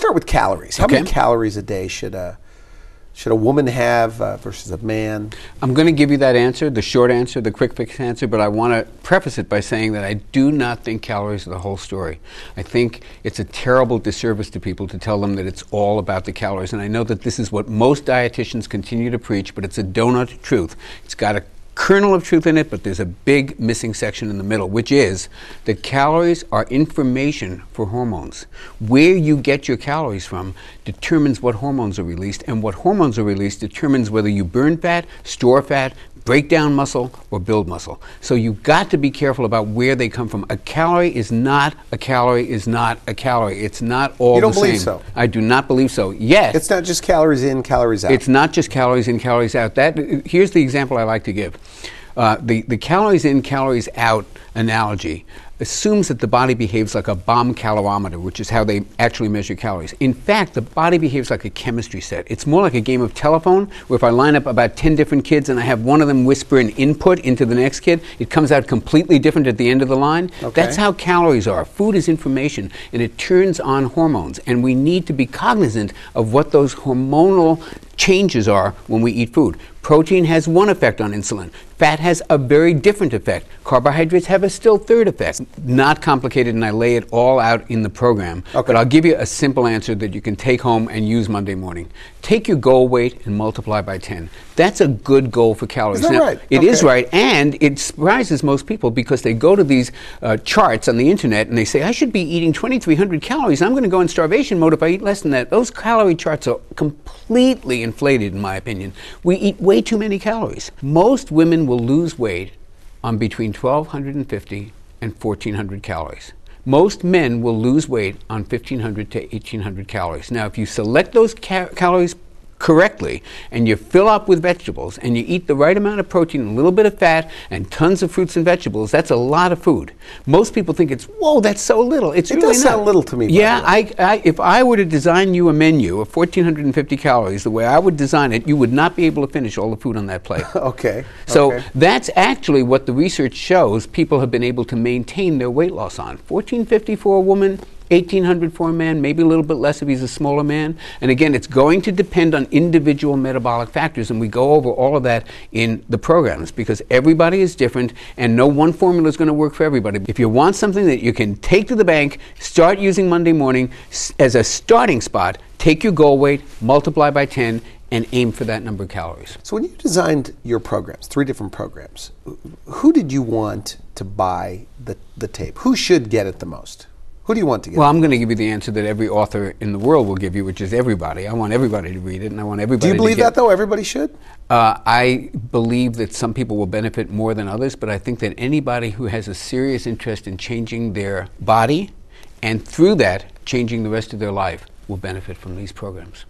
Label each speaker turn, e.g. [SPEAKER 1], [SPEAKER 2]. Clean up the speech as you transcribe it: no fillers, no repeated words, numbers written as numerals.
[SPEAKER 1] start with calories. How many calories a day should a woman have versus a man?
[SPEAKER 2] I'm going to give you that answer, the short answer, the quick fix answer, but I want to preface it by saying that I do not think calories are the whole story. I think it's a terrible disservice to people to tell them that it's all about the calories. And I know that this is what most dietitians continue to preach, but it's a donut truth. It's got a kernel of truth in it, but there's a big missing section in the middle, which is that calories are information for hormones. Where you get your calories from determines what hormones are released, and what hormones are released determines whether you burn fat, store fat, break down muscle, or build muscle. So you've got to be careful about where they come from. A calorie is not a calorie is not a calorie. It's not all the same. You
[SPEAKER 1] don't believe so?
[SPEAKER 2] I do not believe so. Yes.
[SPEAKER 1] It's not just calories in, calories out.
[SPEAKER 2] It's not just calories in, calories out. Here's the example I like to give. The calories in, calories out analogy assumes that the body behaves like a bomb calorimeter, which is how they actually measure calories. In fact, the body behaves like a chemistry set. It's more like a game of telephone, where if I line up about 10 different kids and I have one of them whisper an input into the next kid, it comes out completely different at the end of the line. Okay. That's how calories are. Food is information, and it turns on hormones, and we need to be cognizant of what those hormonal changes are when we eat food. Protein has one effect on insulin. Fat has a very different effect. Carbohydrates have a still third effect. Not complicated, and I lay it all out in the program. Okay. But I'll give you a simple answer that you can take home and use Monday morning. Take your goal weight and multiply by 10. That's a good goal for calories.
[SPEAKER 1] Is that right?
[SPEAKER 2] It is right, and it surprises most people because they go to these charts on the internet and they say, I should be eating 2,300 calories. I'm going to go in starvation mode if I eat less than that. Those calorie charts are completely inflated, in my opinion. We eat way too many calories. Most women will lose weight on between 1,250 and 1,400 calories. Most men will lose weight on 1,500 to 1,800 calories. Now, if you select those calories correctly, and you fill up with vegetables, and you eat the right amount of protein, a little bit of fat, and tons of fruits and vegetables, that's a lot of food. Most people think it's, whoa, that's so little. It really
[SPEAKER 1] does sound little to me.
[SPEAKER 2] Yeah, if I were to design you a menu of 1,450 calories, the way I would design it, you would not be able to finish all the food on that plate.
[SPEAKER 1] Okay.
[SPEAKER 2] So that's actually what the research shows people have been able to maintain their weight loss on. 1,450 for a woman, 1,800 for a man, maybe a little bit less if he's a smaller man. And again, it's going to depend on individual metabolic factors, and we go over all of that in the programs because everybody is different and no one formula is going to work for everybody. If you want something that you can take to the bank, start using Monday morning as a starting spot, take your goal weight, multiply by 10, and aim for that number of calories.
[SPEAKER 1] So when you designed your programs, 3 different programs, who did you want to buy the tape? Who should get it the most? Who do you want to get?
[SPEAKER 2] Well, I'm going to give you the answer that every author in the world will give you, which is everybody. I want everybody to read it, and I want everybody to
[SPEAKER 1] Do you believe that, though? Everybody should?
[SPEAKER 2] I believe that some people will benefit more than others, but I think that anybody who has a serious interest in changing their body, and through that, changing the rest of their life, will benefit from these programs.